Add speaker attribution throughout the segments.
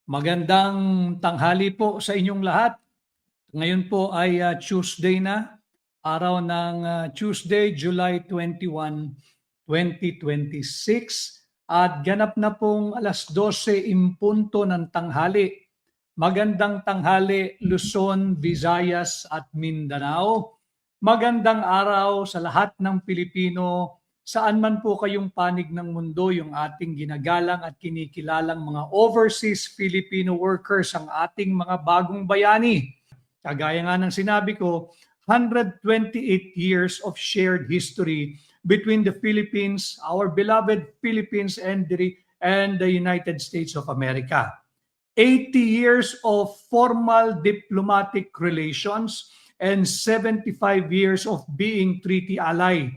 Speaker 1: Magandang tanghali po sa inyong lahat. Ngayon po ay Tuesday na, araw ng Tuesday, July 21, 2026 at ganap na pong alas 12 impunto ng tanghali. Magandang tanghali Luzon, Visayas at Mindanao. Magandang araw sa lahat ng Pilipino saan man po kayong panig ng mundo, yung ating ginagalang at kinikilalang mga overseas Filipino workers, ang ating mga bagong bayani. Kagaya nga ng sinabi ko, 128 years of shared history between the Philippines, our beloved Philippines, and the United States of America. 80 years of formal diplomatic relations and 75 years of being treaty ally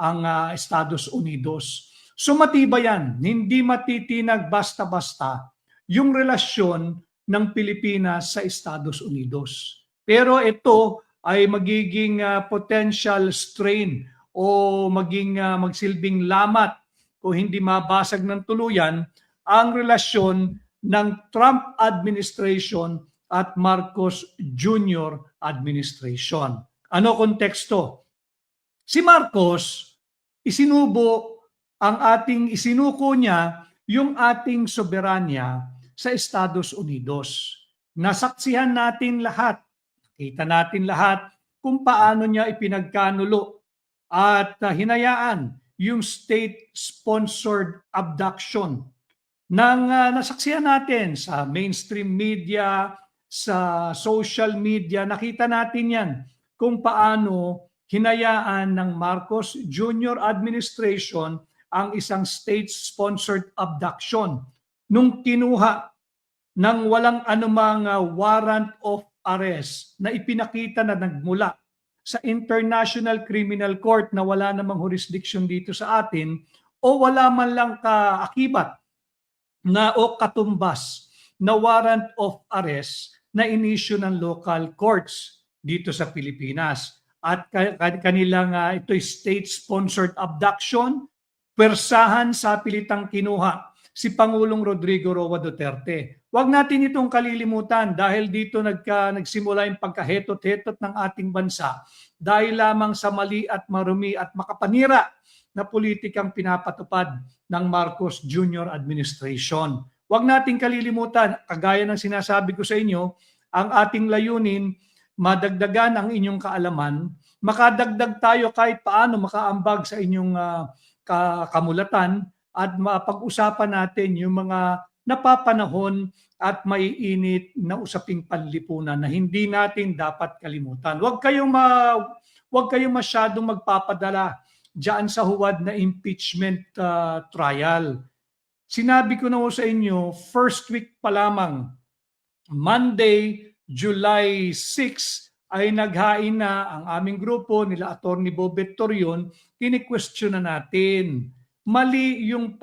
Speaker 1: ang Estados Unidos. So matibay yan, hindi matitinag basta-basta yung relasyon ng Pilipinas sa Estados Unidos. Pero ito ay magiging potential strain o magsilbing lamat kung hindi mabasag ng tuluyan ang relasyon ng Trump administration at Marcos Jr. administration. Ano konteksto? Si Marcos, isinuko niya yung ating soberanya sa Estados Unidos. Nasaksihan natin lahat, nakita natin lahat kung paano niya ipinagkanulo at hinayaan yung state-sponsored abduction nasaksihan natin sa mainstream media, sa social media. Nakita natin yan kung paano hinayaan ng Marcos Jr. administration ang isang state-sponsored abduction nung kinuha ng walang anumang warrant of arrest na ipinakita na nagmula sa International Criminal Court na wala namang jurisdiction dito sa atin o wala man lang kaakibat o katumbas na warrant of arrest na inisyu ng local courts dito sa Pilipinas. At kanilang ito'y state-sponsored abduction, persahan sa pilitang kinuha si Pangulong Rodrigo Roa Duterte. Huwag natin itong kalilimutan dahil dito nagsimula yung pagkahetot-hetot ng ating bansa dahil lamang sa mali at marumi at makapanira na politikang pinapatupad ng Marcos Jr. administration. Huwag nating kalilimutan, kagaya ng sinasabi ko sa inyo, ang ating layunin, madagdagan ang inyong kaalaman, makadagdag tayo kahit paano makaambag sa inyong kamulatan at mapag-usapan natin yung mga napapanahon at maiinit na usaping panlipunan na hindi natin dapat kalimutan. Huwag kayong masyadong magpapadala diyan sa huwad na impeachment trial. Sinabi ko na sa inyo, first week pa lamang, Monday, July 6, ay naghain na ang aming grupo nila Attorney Bobet Torion, kini-question na natin. Mali yung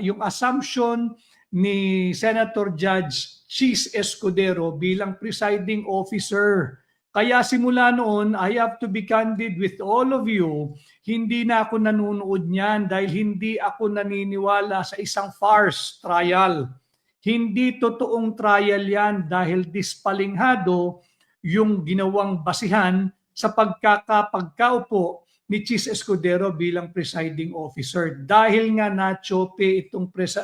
Speaker 1: yung assumption ni Senator Judge Chis Escudero bilang presiding officer. Kaya simula noon, I have to be candid with all of you, hindi na ako nanonood niyan dahil hindi ako naniniwala sa isang farce trial. Hindi totoong trial yan dahil dispalinghado yung ginawang basihan sa pagkaupo ni Chis Escudero bilang presiding officer. Dahil nga na-chope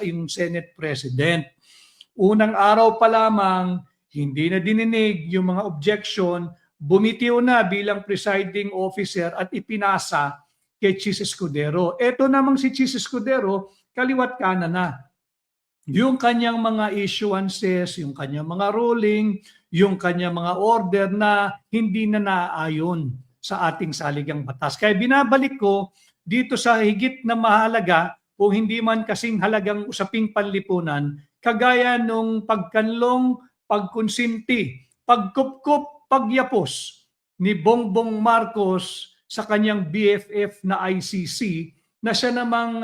Speaker 1: yung Senate President. Unang araw pa lamang, hindi na dininig yung mga objection, bumitiw na bilang presiding officer at ipinasa kay Chis Escudero. Ito namang si Chis Escudero, kaliwat kanan na. Yung kanyang mga issuances, yung kanyang mga ruling, yung kanyang mga order na hindi na naaayon sa ating saligang batas. Kaya binabalik ko dito sa higit na mahalaga kung hindi man kasing halagang usaping panlipunan, kagaya nung pagkanlong, pagkonsinti, pagkupkup, pagyapos ni Bongbong Marcos sa kanyang BFF na ICC na siya namang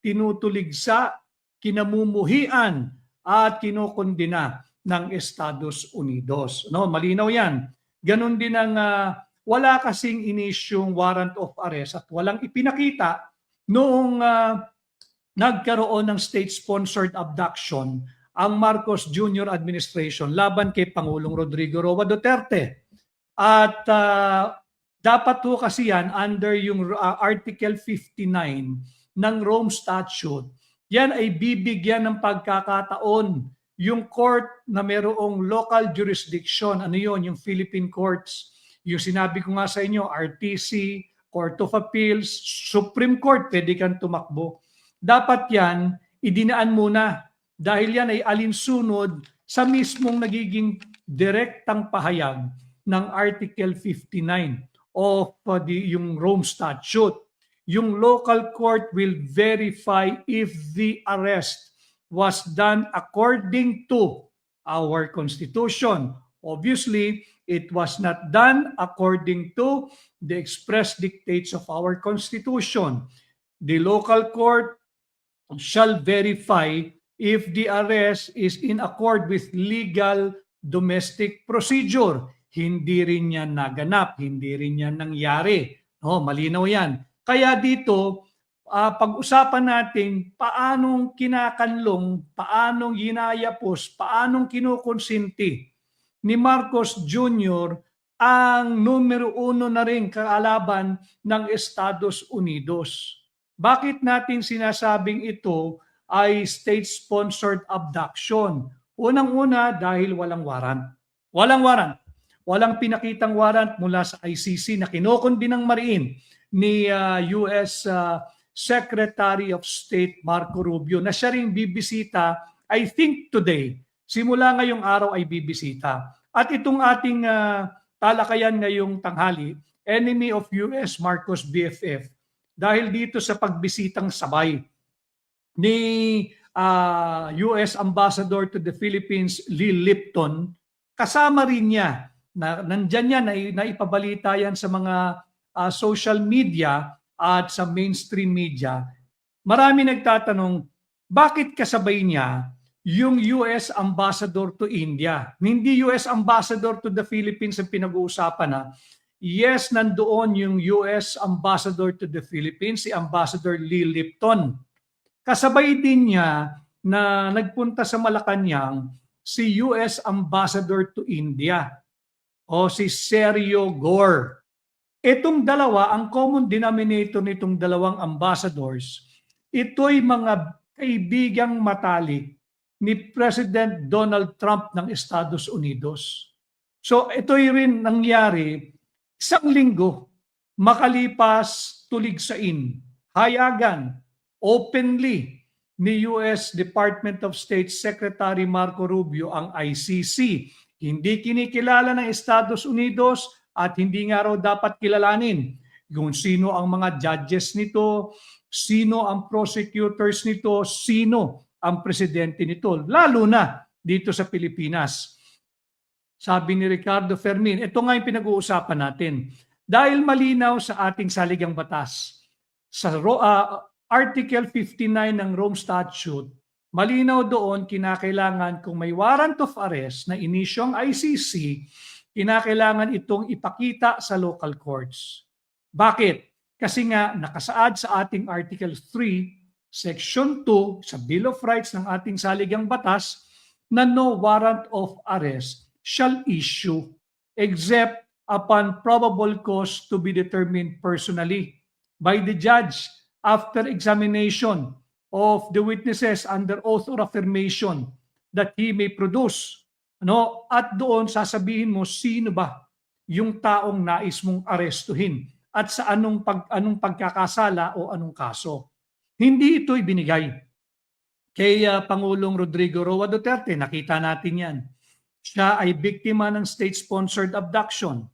Speaker 1: tinutuligsa, kinamumuhian at kinokondena ng Estados Unidos. No, malinaw yan. Ganon din ang wala kasing inisyong warrant of arrest at walang ipinakita noong nagkaroon ng state-sponsored abduction ang Marcos Jr. administration laban kay Pangulong Rodrigo Roa Duterte. At dapat po kasi yan under yung Article 59 ng Rome Statute. Yan ay bibigyan ng pagkakataon yung court na mayroong local jurisdiction. Ano yun? Yung Philippine courts. Yung sinabi ko nga sa inyo, RTC, Court of Appeals, Supreme Court, pwede kang tumakbo. Dapat yan, idinaan muna dahil yan ay alinsunod sa mismong nagiging direktang pahayag ng Article 59 of yung Rome Statute. Yung local court will verify if the arrest was done according to our Constitution. Obviously, it was not done according to the express dictates of our Constitution. The local court shall verify if the arrest is in accord with legal domestic procedure. Hindi rin yan naganap, hindi rin yan nangyari. No, malinaw yan. Kaya dito, pag-usapan natin paanong kinakanlong, paanong ginayapos, paanong kinukonsinti ni Marcos Jr. ang numero 1 na rin kaalaban ng Estados Unidos. Bakit natin sinasabing ito ay state-sponsored abduction? Unang-una dahil walang warrant. Walang warrant. Walang pinakitang warrant mula sa ICC na kinukundi ng mariin ni US Secretary of State Marco Rubio na siya ring bibisita, I think today, simula ngayong araw ay bibisita. At itong ating talakayan ngayong tanghali, enemy of US Marcos BFF, dahil dito sa pagbisitang sabay ni US Ambassador to the Philippines, Lee Lipton, kasama rin niya, nandyan yan, naipabalita yan sa mga social media at sa mainstream media. Marami nagtatanong, bakit kasabay niya yung US Ambassador to India? Hindi US Ambassador to the Philippines ang pinag-uusapan na. Yes, nandoon yung US Ambassador to the Philippines, si Ambassador Lee Lipton. Kasabay din niya na nagpunta sa Malacanang si US Ambassador to India o si Sergio Gore. Itong dalawa, ang common denominator nitong dalawang ambassadors, ito'y mga kaibigang matalik ni President Donald Trump ng Estados Unidos. So ito'y rin nangyari isang linggo makalipas tuligsain, hayagan, openly ni US Department of State Secretary Marco Rubio ang ICC. Hindi kinikilala ng Estados Unidos at hindi nga raw dapat kilalanin kung sino ang mga judges nito, sino ang prosecutors nito, sino ang presidente nito, lalo na dito sa Pilipinas. Sabi ni Ricardo Fermin, ito nga yung pinag-uusapan natin. Dahil malinaw sa ating saligang batas, sa Article 59 ng Rome Statute, malinaw doon kinakailangan kung may warrant of arrest na inisyo ang ICC, kinakailangan itong ipakita sa local courts. Bakit? Kasi nga nakasaad sa ating Article 3, Section 2 sa Bill of Rights ng ating saligang batas na no warrant of arrest shall issue except upon probable cause to be determined personally by the judge after examination of the witnesses under oath or affirmation that he may produce. At doon sasabihin mo sino ba yung taong nais mong arestuhin at sa anong pagkakasala o anong kaso. Hindi ito ibinigay kay Pangulong Rodrigo Roa Duterte. Nakita natin yan. Siya ay biktima ng state-sponsored abduction.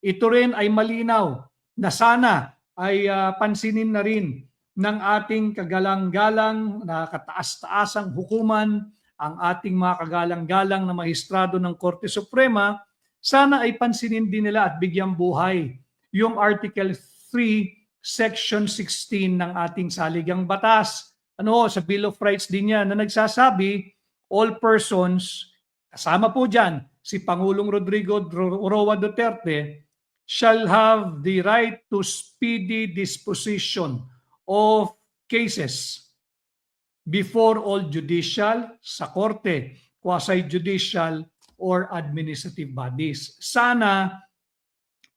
Speaker 1: Ito rin ay malinaw na sana ay pansinin na rin ng ating kagalang-galang na kataas-taasang hukuman, ang ating mga kagalang-galang na maestrado ng Korte Suprema, sana ay pansinin din nila at bigyang buhay yung Article 3, Section 16 ng ating saligang batas. Sa Bill of Rights din yan na nagsasabi, all persons, kasama po dyan si Pangulong Rodrigo Roa Duterte, shall have the right to speedy disposition of cases before all judicial, sa korte, quasi-judicial, or administrative bodies. Sana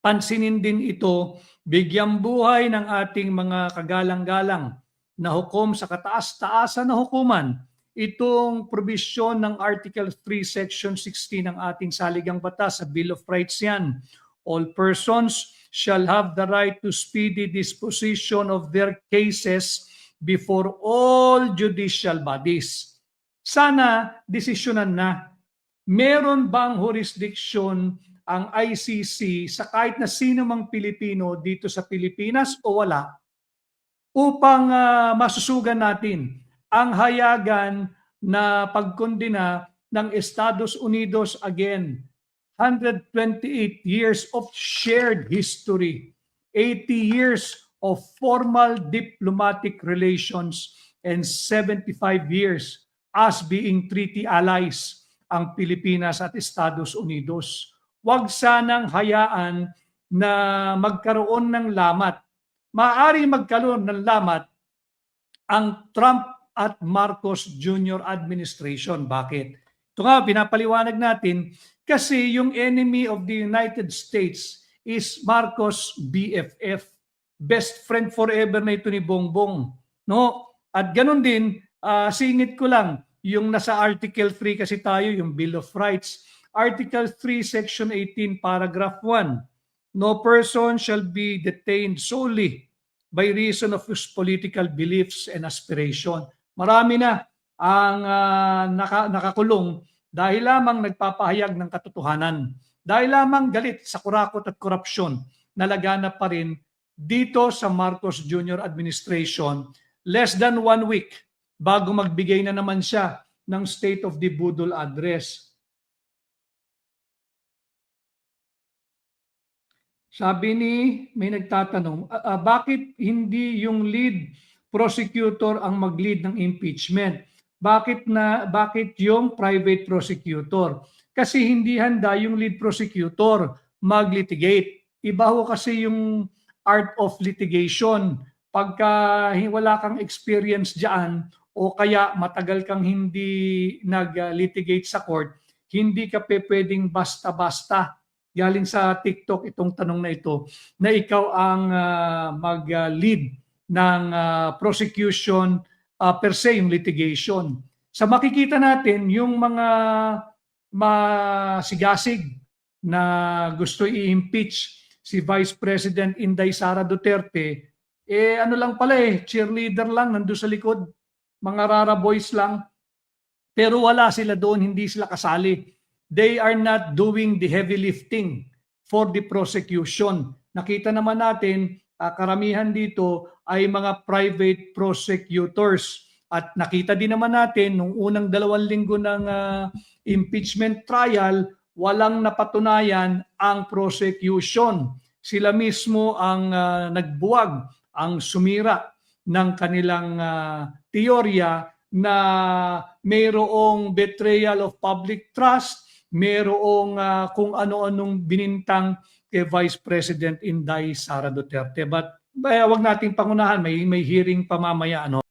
Speaker 1: pansinin din ito, bigyang buhay ng ating mga kagalang-galang na hukom sa kataas-taasan na hukuman itong probisyon ng Article 3, Section 16 ng ating saligang batas sa Bill of Rights yan. All persons shall have the right to speedy disposition of their cases before all judicial bodies. Sana desisyonan na. Meron bang jurisdiction ang ICC sa kahit na sino mang Pilipino dito sa Pilipinas o wala upang masusugan natin ang hayagan na pagkondena ng Estados Unidos again. 128 years of shared history, 80 years of formal diplomatic relations, and 75 years as being treaty allies ang Pilipinas at Estados Unidos. Huwag sanang hayaan na magkaroon ng lamat. Maaaring magkaroon ng lamat ang Trump at Marcos Jr. administration. Bakit? Ito nga, pinapaliwanag natin kasi yung enemy of the United States is Marcos BFF. Best friend forever na ito ni Bongbong. No? At ganun din, singit ko lang, yung nasa Article 3 kasi tayo, yung Bill of Rights. Article 3, Section 18, Paragraph 1. No person shall be detained solely by reason of his political beliefs and aspiration. Marami na ang nakakulong dahil lamang nagpapahayag ng katotohanan. Dahil lamang galit sa kurakot at korupsyon na laganap pa rin dito sa Marcos Jr. administration, less than 1 week bago magbigay na naman siya ng State of the Budol address. Sabi may nagtatanong, bakit hindi yung lead prosecutor ang mag-lead ng impeachment? Bakit yung private prosecutor? Kasi hindi handa yung lead prosecutor mag-litigate. Iba ho kasi yung art of litigation. Pagka wala kang experience diyan o kaya matagal kang hindi nag-litigate sa court, hindi ka pwedeng basta-basta. Galing sa TikTok itong tanong na ito, na ikaw ang mag-lead ng prosecution per se, yung litigation. Sa makikita natin, yung mga masigasig na gusto i-impeach si Vice President Inday Sara Duterte, ano lang pala cheerleader lang, nandun sa likod, mga rara boys lang. Pero wala sila doon, hindi sila kasali. They are not doing the heavy lifting for the prosecution. Nakita naman natin, karamihan dito ay mga private prosecutors. At nakita din naman natin, nung unang 2 linggo ng impeachment trial, walang napatunayan ang prosecution. Sila mismo ang nagbuwag, ang sumira ng kanilang teorya na mayroong betrayal of public trust, mayroong kung ano-anong binintang kay Vice President Inday Sara Duterte. But wag nating pangunahan, may hearing pa mamaya, ano?